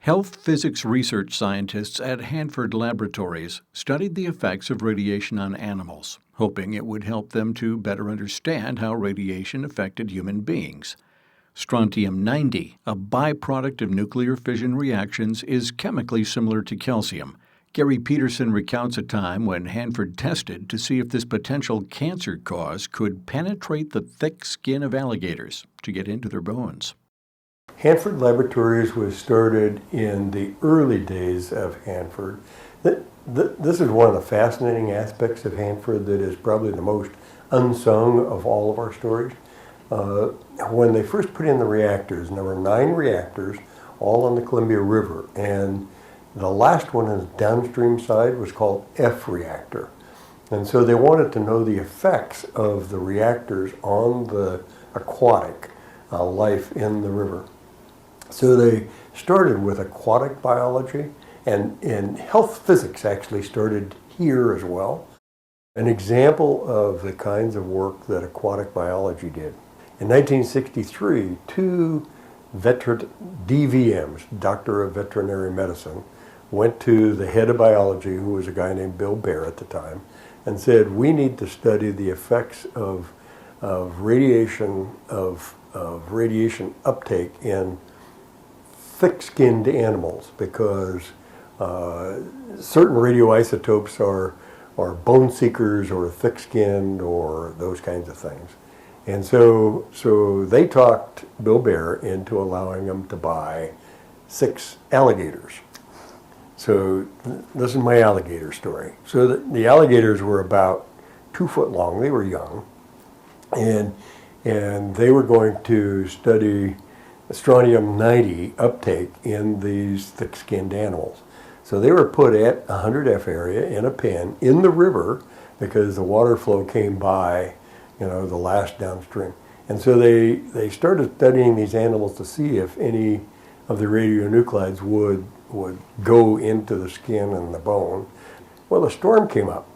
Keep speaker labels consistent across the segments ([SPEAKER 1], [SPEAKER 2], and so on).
[SPEAKER 1] Health physics research scientists at Hanford laboratories studied the effects of radiation on animals, hoping it would help them to better understand how radiation affected human beings. Strontium-90, a byproduct of nuclear fission reactions, is chemically similar to calcium. Gary Petersen recounts a time when Hanford tested to see if this potential cancer cause could penetrate the thick skin of alligators to get into their bones.
[SPEAKER 2] Hanford Laboratories was started in the early days of Hanford. This is one of the fascinating aspects of Hanford that is probably the most unsung of all of our stories. When they first put in the reactors, and there were 9 reactors, all on the Columbia River, and the last one on the downstream side was called F reactor. And so they wanted to know the effects of the reactors on the aquatic life in the river. So they started with aquatic biology, and health physics actually started here as well. An example of the kinds of work that aquatic biology did. In 1963, 2 DVMs, Doctor of Veterinary Medicine, went to the head of biology, who was a guy named Bill Bear at the time, and said, we need to study the effects of radiation uptake in thick-skinned animals, because certain radioisotopes are bone seekers or thick-skinned or those kinds of things. And so they talked Bill Bear into allowing them to buy 6 alligators. So this is my alligator story. So the alligators were about 2 foot long. They were young, and they were going to study strontium-90 uptake in these thick-skinned animals. So they were put at 100F area in a pen in the river, because the water flow came by, the last downstream. And so they started studying these animals to see if any of the radionuclides would go into the skin and the bone. Well, a storm came up,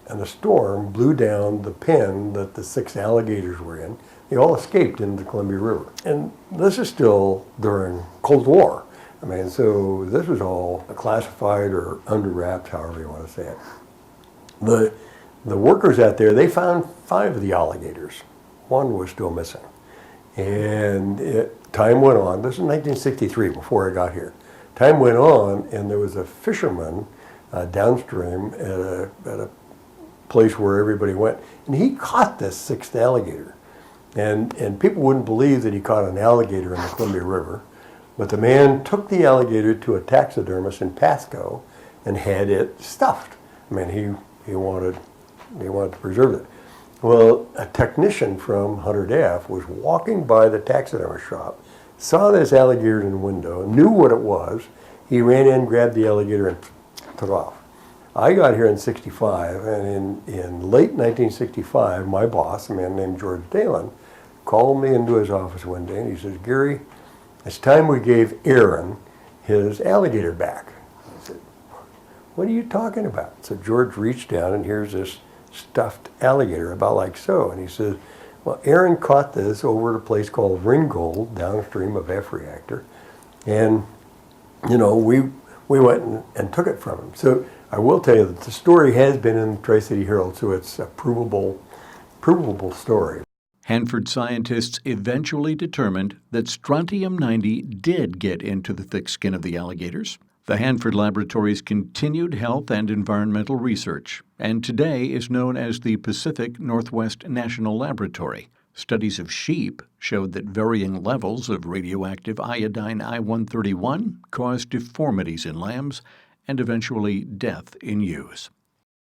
[SPEAKER 2] and the storm blew down the pen that the 6 alligators were in. They all escaped into the Columbia River. And this is still during Cold War. So this was all classified or under wraps, however you want to say it. The workers out there, they found 5 of the alligators. 1 was still missing. And time went on. This is 1963, before I got here. Time went on, and there was a fisherman downstream at a place where everybody went, and he caught this 6th alligator. And people wouldn't believe that he caught an alligator in the Columbia River, but the man took the alligator to a taxidermist in Pasco and had it stuffed. He wanted to preserve it. Well, a technician from 100F was walking by the taxidermist shop, saw this alligator in the window, knew what it was. He ran in, grabbed the alligator, and took off. I got here in 65, and in late 1965, my boss, a man named George Dalen, called me into his office one day, and he says, Gary, it's time we gave Aaron his alligator back. I said, what are you talking about? So George reached down, and here's this stuffed alligator, about like so. And he says, well, Aaron caught this over at a place called Ringgold, downstream of F reactor. And, we went and took it from him. So I will tell you that the story has been in the Tri-City Herald, so it's a provable story.
[SPEAKER 1] Hanford scientists eventually determined that strontium-90 did get into the thick skin of the alligators. The Hanford Laboratories continued health and environmental research, and today is known as the Pacific Northwest National Laboratory. Studies of sheep showed that varying levels of radioactive iodine I-131 caused deformities in lambs and eventually death in ewes.